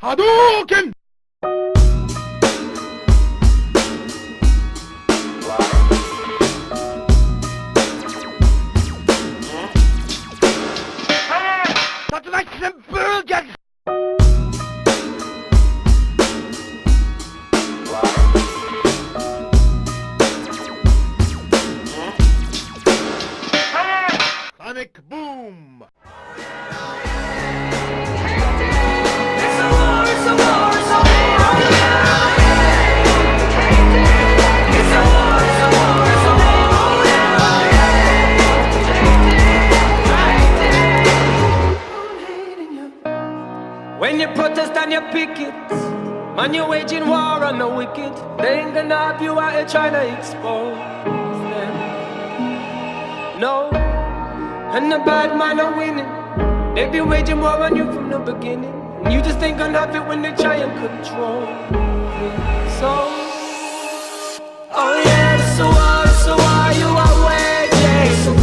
波動拳。竜巻旋風脚。ソニックブーム。When you protest and you picket, man, you're waging war on the wicked. They ain't gonna have you out here trying to expose them. No, and the bad man are winning. They've been waging war on you from the beginning. And you just ain't gonna have it when they try and control you. So, oh yeah, so why you are waging?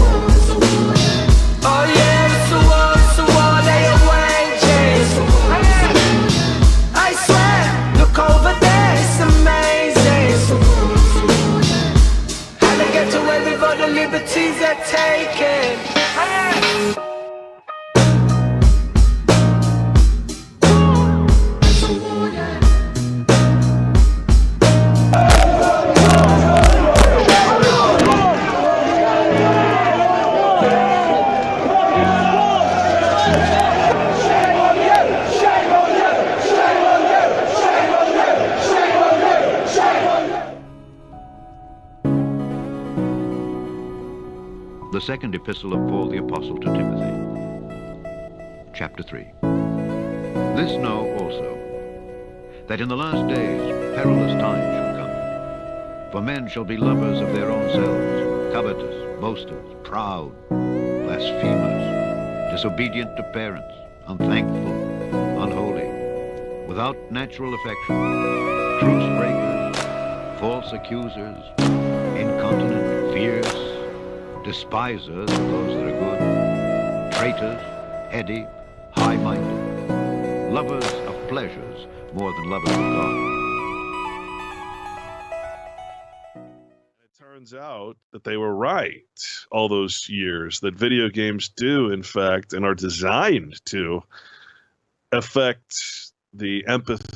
Oh yeah, so they are waging. I swear, look over there, it's amazing. How they get to where we've got the liberties they're taking. The second epistle of Paul the Apostle to Timothy, chapter 3. This know also, that in the last days perilous times shall come. For men shall be lovers of their own selves, covetous, boasters, proud, blasphemers, disobedient to parents, unthankful, unholy, without natural affection, truce breakers, false accusers, incontinent, fierce, despisers of those that are good, traitors, heady, high-minded, lovers of pleasures more than lovers of God. It turns out that they were right all those years, that video games do, in fact, and are designed to affect the empathy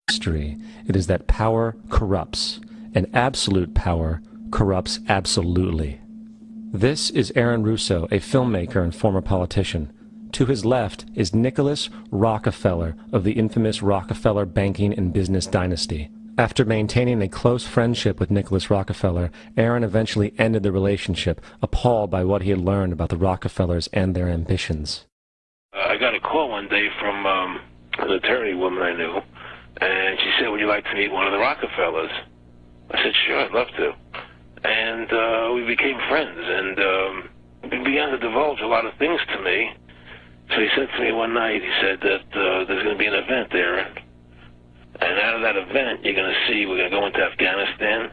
history, it is that power corrupts, and absolute power corrupts absolutely. This is Aaron Russo, a filmmaker and former politician. To his left is Nicholas Rockefeller of the infamous Rockefeller banking and business dynasty. After maintaining a close friendship with Nicholas Rockefeller, Aaron eventually ended the relationship, appalled by what he had learned about the Rockefellers and their ambitions. I got a call one day from an attorney woman I knew, and she said, would you like to meet one of the Rockefellers? I said, sure, I'd love to. And we became friends, and he began to divulge a lot of things to me. So he said to me one night, he said that there's going to be an event there, and out of that event, you're going to see, we're going to go into Afghanistan,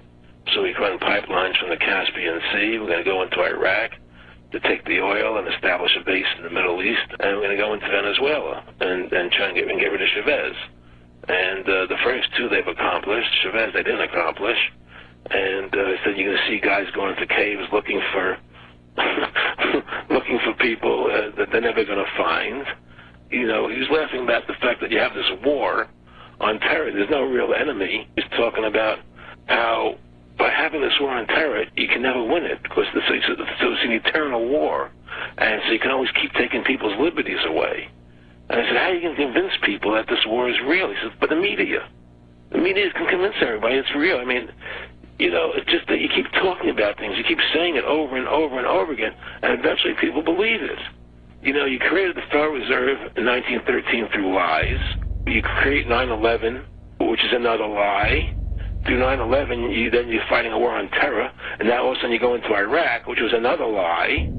so we can run pipelines from the Caspian Sea. We're going to go into Iraq to take the oil and establish a base in the Middle East, and we're going to go into Venezuela and try and get rid of Chavez. And the first two they've accomplished. Chavez they didn't accomplish. And he said you're going to see guys going into caves looking for looking for people that they're never going to find. You know, he was laughing about the fact that you have this war on terror. There's no real enemy. He's talking about how by having this war on terror, you can never win it because so it's an eternal war. And so you can always keep taking people's liberties away. And I said, how are you going to convince people that this war is real? He says, but the media can convince everybody it's real. I mean, you know, it's just that you keep talking about things. You keep saying it over and over and over again, and eventually people believe it. You know, you created the Federal Reserve in 1913 through lies. You create 9/11, which is another lie. Through 9/11, then you're fighting a war on terror, and now all of a sudden you go into Iraq, which was another lie,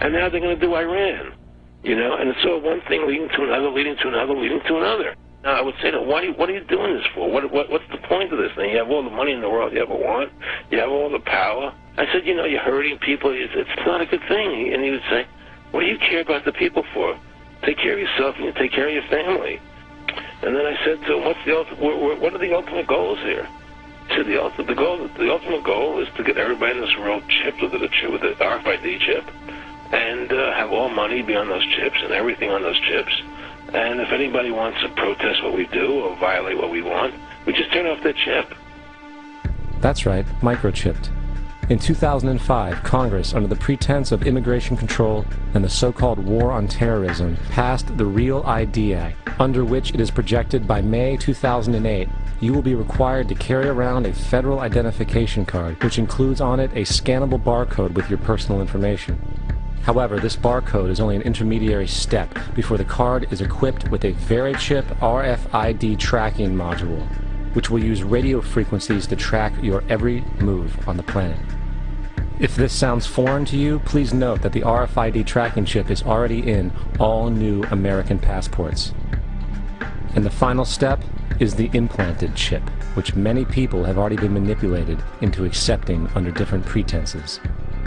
and now they're going to do Iran. You know, and it's all one thing leading to another, leading to another, leading to another. Now, I would say to them, what are you doing this for? What's the point of this thing? You have all the money in the world you ever want. You have all the power. I said, you know, you're hurting people. It's not a good thing. And he would say, what do you care about the people for? Take care of yourself and you take care of your family. And then I said to him, what are the ultimate goals here? He said, the ultimate goal is to get everybody in this world chipped with the RFID chip and have all money be on those chips and everything on those chips. And if anybody wants to protest what we do or violate what we want, we just turn off their chip. That's right, microchipped. In 2005, Congress, under the pretense of immigration control and the so-called war on terrorism, passed the Real ID Act, under which it is projected by May 2008, you will be required to carry around a federal identification card, which includes on it a scannable barcode with your personal information. However, this barcode is only an intermediary step before the card is equipped with a VeriChip RFID tracking module, which will use radio frequencies to track your every move on the planet. If this sounds foreign to you, please note that the RFID tracking chip is already in all new American passports. And the final step is the implanted chip, which many people have already been manipulated into accepting under different pretenses.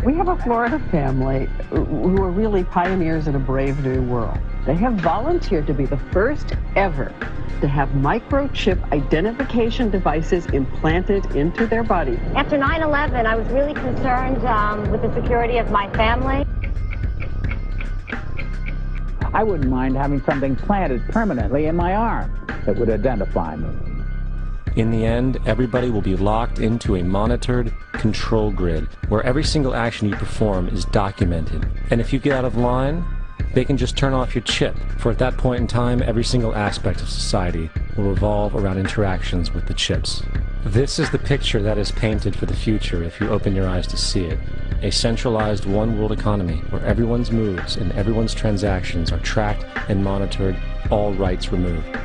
We have a Florida family who are really pioneers in a brave new world. They have volunteered to be the first ever to have microchip identification devices implanted into their body. After 9/11, I was really concerned with the security of my family. I wouldn't mind having something planted permanently in my arm that would identify me. In the end, everybody will be locked into a monitored control grid where every single action you perform is documented. And if you get out of line, they can just turn off your chip, for at that point in time, every single aspect of society will revolve around interactions with the chips. This is the picture that is painted for the future if you open your eyes to see it. A centralized one-world economy where everyone's moves and everyone's transactions are tracked and monitored, all rights removed.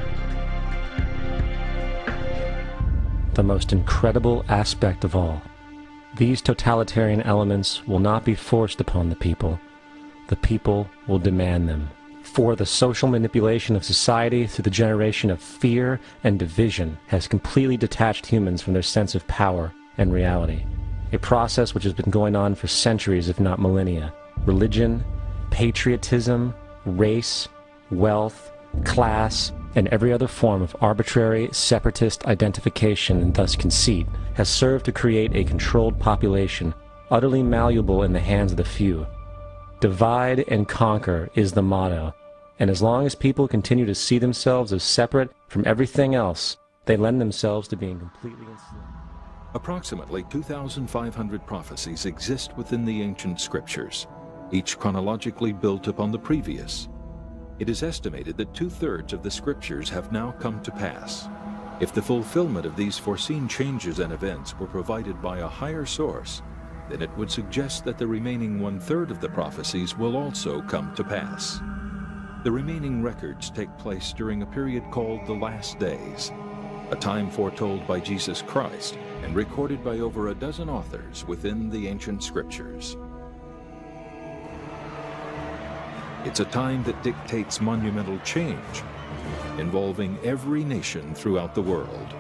The most incredible aspect of all. These totalitarian elements will not be forced upon the people. The people will demand them. For the social manipulation of society through the generation of fear and division has completely detached humans from their sense of power and reality. A process which has been going on for centuries, if not millennia. Religion, patriotism, race, wealth, class, and every other form of arbitrary, separatist identification and thus conceit has served to create a controlled population, utterly malleable in the hands of the few. Divide and conquer is the motto, and as long as people continue to see themselves as separate from everything else, They lend themselves to being completely enslaved. Approximately 2,500 prophecies exist within the ancient scriptures, each chronologically built upon the previous. It is estimated that 2/3 of the scriptures have now come to pass. If the fulfillment of these foreseen changes and events were provided by a higher source, then it would suggest that the remaining 1/3 of the prophecies will also come to pass. The remaining records take place during a period called the Last Days, a time foretold by Jesus Christ and recorded by over a dozen authors within the ancient scriptures. It's a time that dictates monumental change, involving every nation throughout the world.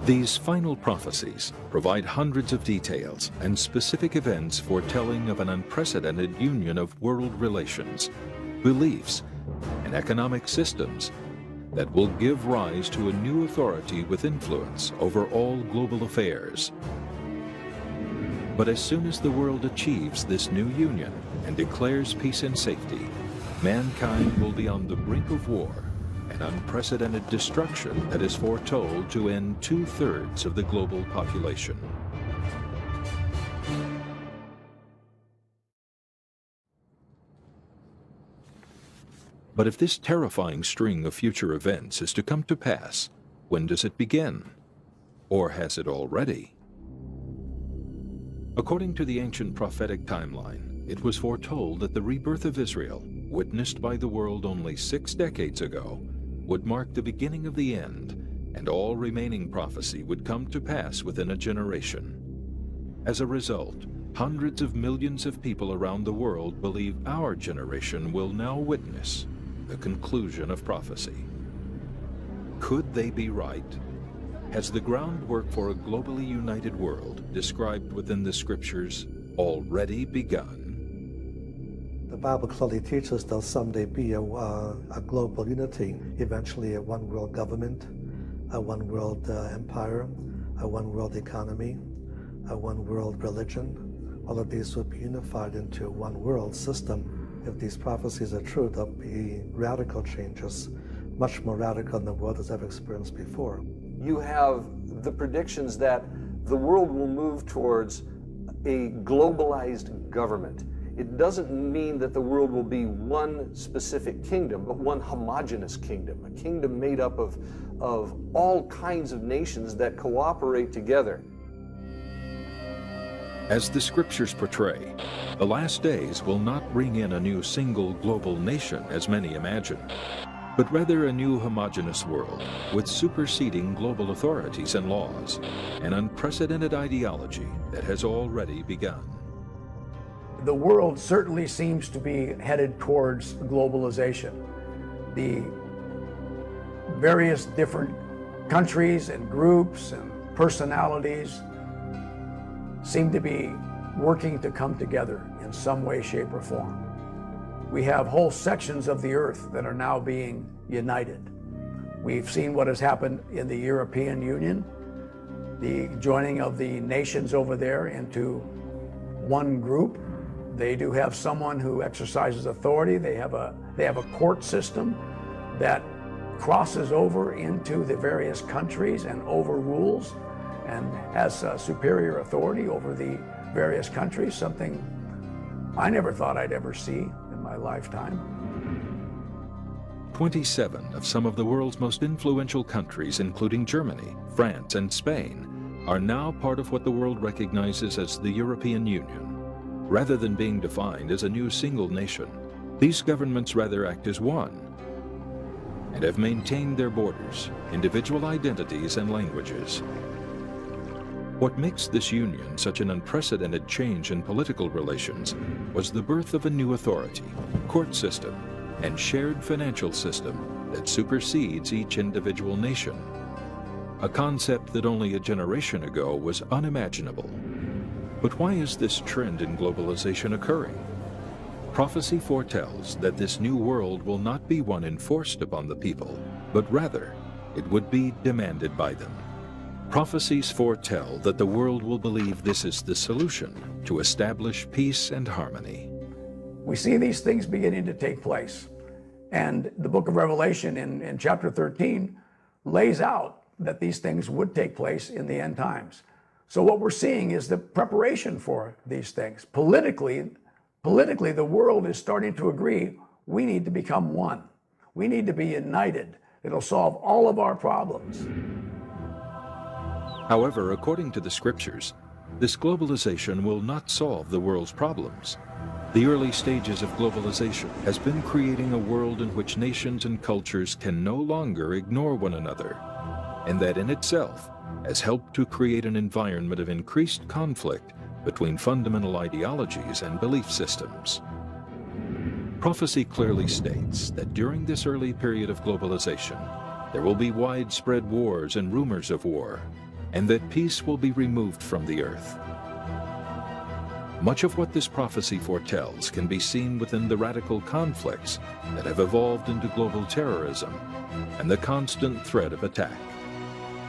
These final prophecies provide hundreds of details and specific events foretelling of an unprecedented union of world relations, beliefs, and economic systems that will give rise to a new authority with influence over all global affairs. But as soon as the world achieves this new union and declares peace and safety, mankind will be on the brink of war, an unprecedented destruction that is foretold to end 2/3 of the global population. But if this terrifying string of future events is to come to pass, when does it begin? Or has it already? According to the ancient prophetic timeline, it was foretold that the rebirth of Israel, witnessed by the world only 6 decades ago, would mark the beginning of the end, and all remaining prophecy would come to pass within a generation. As a result, hundreds of millions of people around the world believe our generation will now witness the conclusion of prophecy. Could they be right? Has the groundwork for a globally united world described within the scriptures already begun? The Bible clearly teaches there'll someday be a global unity, eventually a one world government, a one world empire, a one world economy, a one world religion. All of these would be unified into a one world system. If these prophecies are true, there'll be radical changes, much more radical than the world has ever experienced before. You have the predictions that the world will move towards a globalized government. It doesn't mean that the world will be one specific kingdom, but one homogeneous kingdom, a kingdom made up of all kinds of nations that cooperate together. As the scriptures portray, the last days will not bring in a new single global nation as many imagine, but rather a new homogeneous world with superseding global authorities and laws, an unprecedented ideology that has already begun. The world certainly seems to be headed towards globalization. The various different countries and groups and personalities seem to be working to come together in some way, shape, or form. We have whole sections of the earth that are now being united. We've seen what has happened in the European Union, the joining of the nations over there into one group. They do have someone who exercises authority. They have a court system that crosses over into the various countries and overrules and has superior authority over the various countries, something I never thought I'd ever see in my lifetime. 27 of some of the world's most influential countries, including Germany, France, and Spain, are now part of what the world recognizes as the European Union. Rather than being defined as a new single nation, these governments rather act as one and have maintained their borders, individual identities, and languages. What makes this union such an unprecedented change in political relations was the birth of a new authority, court system, and shared financial system that supersedes each individual nation. A concept that only a generation ago was unimaginable. But why is this trend in globalization occurring? Prophecy foretells that this new world will not be one enforced upon the people, but rather it would be demanded by them. Prophecies foretell that the world will believe this is the solution to establish peace and harmony. We see these things beginning to take place. And the book of Revelation in chapter 13 lays out that these things would take place in the end times. So what we're seeing is the preparation for these things. Politically, the world is starting to agree we need to become one. We need to be united. It'll solve all of our problems. However, according to the scriptures, this globalization will not solve the world's problems. The early stages of globalization has been creating a world in which nations and cultures can no longer ignore one another, and that in itself has helped to create an environment of increased conflict between fundamental ideologies and belief systems. Prophecy clearly states that during this early period of globalization, there will be widespread wars and rumors of war, and that peace will be removed from the earth. Much of what this prophecy foretells can be seen within the radical conflicts that have evolved into global terrorism and the constant threat of attack.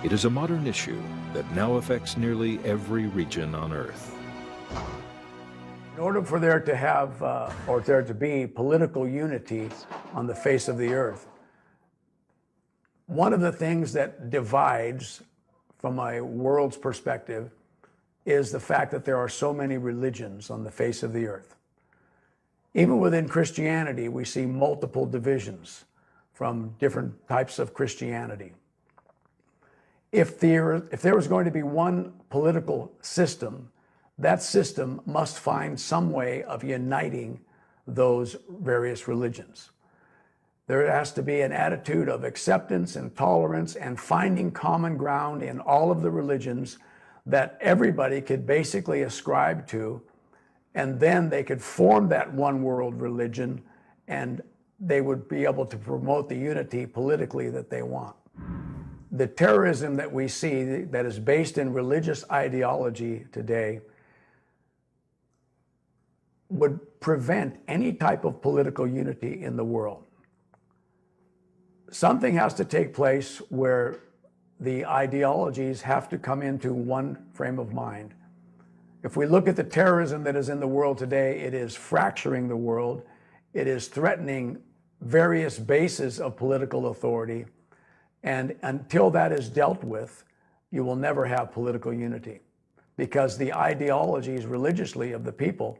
It is a modern issue that now affects nearly every region on Earth. In order for there to have, or there to be political unity on the face of the earth, one of the things that divides from a world's perspective is the fact that there are so many religions on the face of the earth. Even within Christianity, we see multiple divisions from different types of Christianity. If there was going to be one political system, that system must find some way of uniting those various religions. There has to be an attitude of acceptance and tolerance and finding common ground in all of the religions that everybody could basically ascribe to, and then they could form that one world religion, and they would be able to promote the unity politically that they want. The terrorism that we see that is based in religious ideology today would prevent any type of political unity in the world. Something has to take place where the ideologies have to come into one frame of mind. If we look at the terrorism that is in the world today, it is fracturing the world. It is threatening various bases of political authority. And until that is dealt with, you will never have political unity, because the ideologies religiously of the people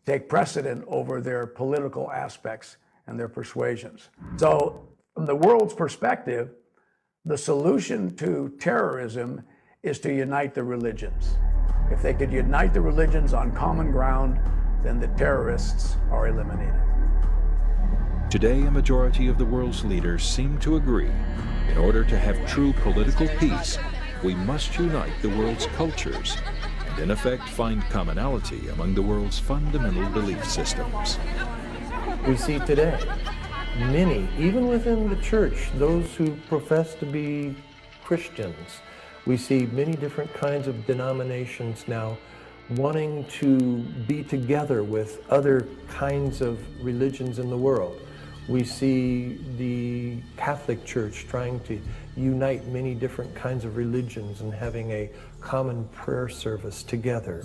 take precedent over their political aspects and their persuasions. So from the world's perspective, the solution to terrorism is to unite the religions. If they could unite the religions on common ground, then the terrorists are eliminated. Today, a majority of the world's leaders seem to agree, in order to have true political peace, we must unite the world's cultures and in effect find commonality among the world's fundamental belief systems. We see today many, even within the church, those who profess to be Christians, we see many different kinds of denominations now wanting to be together with other kinds of religions in the world. We see the Catholic Church trying to unite many different kinds of religions and having a common prayer service together.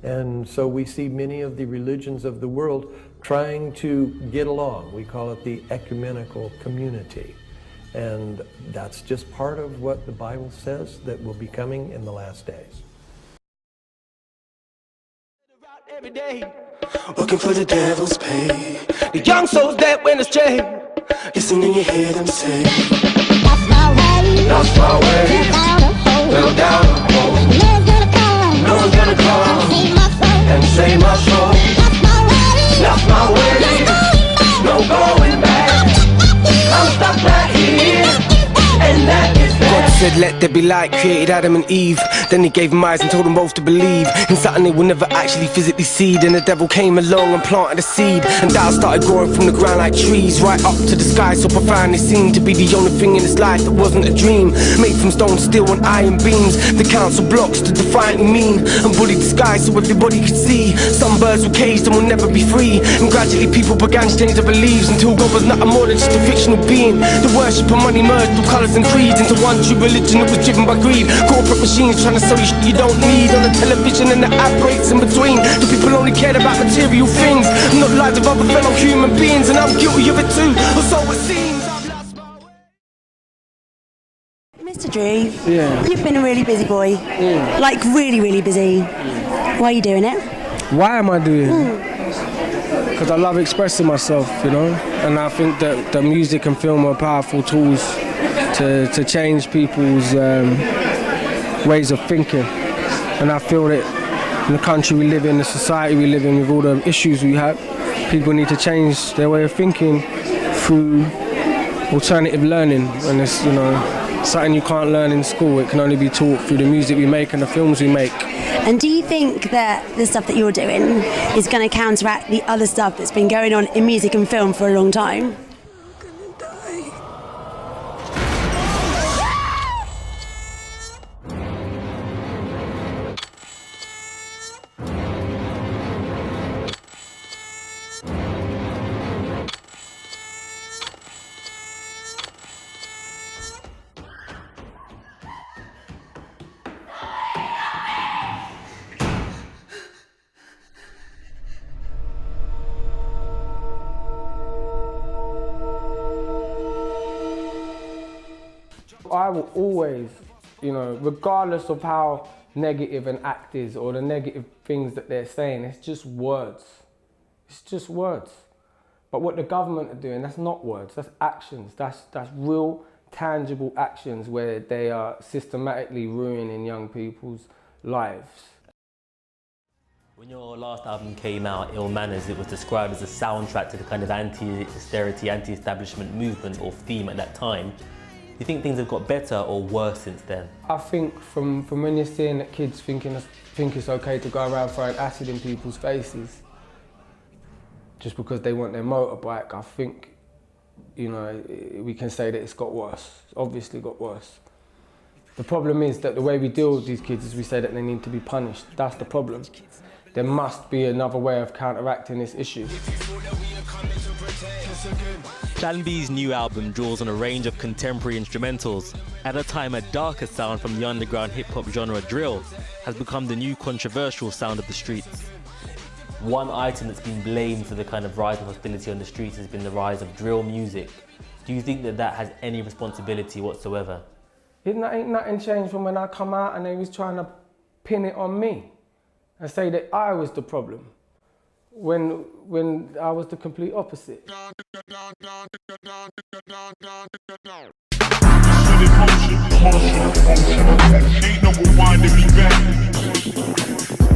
And so we see many of the religions of the world trying to get along. We call it the ecumenical community. And that's just part of what the Bible says that will be coming in the last days. Every day, working for the devil's pay. The young souls that went astray, listen and you hear them say, that's my way, that's my way, build down a hole, no one's gonna come and save my soul, that's my way, no going back, I'm stuck right here, and that is God said let there be light, created Adam and Eve. Then he gave them eyes and told them both to believe in something they will never actually physically see. Then the devil came along and planted a seed, and doubts started growing from the ground like trees, right up to the sky, so profound it seemed to be the only thing in this life that wasn't a dream. Made from stone, steel and iron beams, the council blocks to defiantly mean, and bullied the sky so everybody could see. Some birds were caged and will never be free, and gradually people began to change their beliefs, until God was nothing more than just a fictional being. The worship of money merged all colours and creeds into one true religion that was driven by greed. Corporate machines trying to sell you shit you don't need on the television, and the outbreaks in between. The people only cared about material things, not the lives of other fellow human beings, and I'm guilty of it too, or so it seems. So Drew, Yeah. you've been a really busy boy. Like really, really busy. Why are you doing it? Why am I doing it? Because I love expressing myself, you know, and I think that the music and film are powerful tools to change people's ways of thinking. And I feel that in the country we live in, the society we live in, with all the issues we have, people need to change their way of thinking through alternative learning. And it's, you know, something you can't learn in school. It can only be taught through the music we make and the films we make. And do you think that the stuff that you're doing is going to counteract the other stuff that's been going on in music and film for a long time? I will always, you know, regardless of how negative an act is or the negative things that they're saying, it's just words. It's just words. But what the government are doing, that's not words, that's actions. That's real, tangible actions where they are systematically ruining young people's lives. When your last album came out, Ill Manners, it was described as a soundtrack to the kind of anti-austerity, anti-establishment movement or theme at that time. Do you think things have got better or worse since then? I think from when you're seeing that kids think it's okay to go around throwing acid in people's faces just because they want their motorbike, I think, you know, we can say that it's got worse. It's obviously got worse. The problem is that the way we deal with these kids is we say that they need to be punished. That's the problem. There must be another way of counteracting this issue. Plan B's new album draws on a range of contemporary instrumentals. At a time, a darker sound from the underground hip-hop genre drill has become the new controversial sound of the streets. One item that's been blamed for the kind of rise of hostility on the streets has been the rise of drill music. Do you think that that has any responsibility whatsoever? Ain't nothing changed from when I come out and they was trying to pin it on me and say that I was the problem when I was the complete opposite. Ain't no rewinding me back.